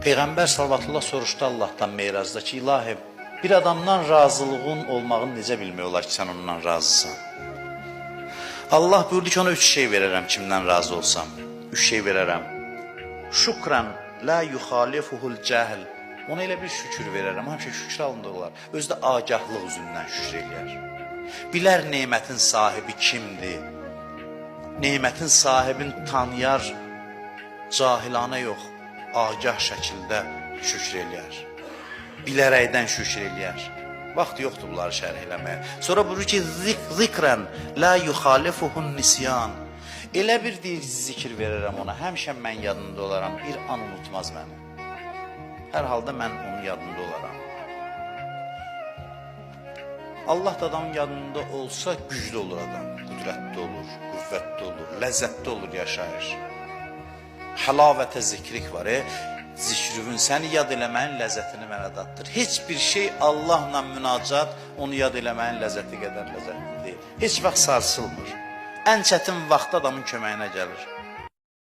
Peyğəmbər sallallahu soruşdu Allahdan Meyrazda ki, ilahi, bir adamdan razılığın olmağını necə bilmək olar ki, sən ondan razısan? Allah buyurdu ki, ona 3 şey verərəm kimdən razı olsam. 3 şey verərəm. Şükran la yuxalifuhul cəhl. Ona elə bir şükür verərəm, həmişə şükür halında olar. Özü də agahlıq üzündən şükür eləyər. Bilər nemətin sahibi kimdir? Nemətin sahibini tanıyar, cahilanə yox, agah şəkildə şükür eləyər. Bilərəkdən şükür eləyər. Vaxt yoxdur bunları şərh eləməyə. Sonra buyurur ki, zikrən la yuxalifuhun nisyan. Elə bir zikir verərəm ona, həmişə mən yadında olaram, bir an unutmaz məni. Hər halda mən onun yadında olaram. Allah da adamın yadında olsa güclü olur adam, qüdrətli olur, qüvvətli olur, ləzzətli olur yaşayır. Həlavətə zikrik var, zikrün səni yad eləməyin ləzzətini mənə daddır. Heç bir şey Allahla münacat onu yad eləməyin ləzzəti qədər ləzzətli deyil. Heç vaxt sarsılmır. Ən çətin vaxtda adamın köməyinə gəlir.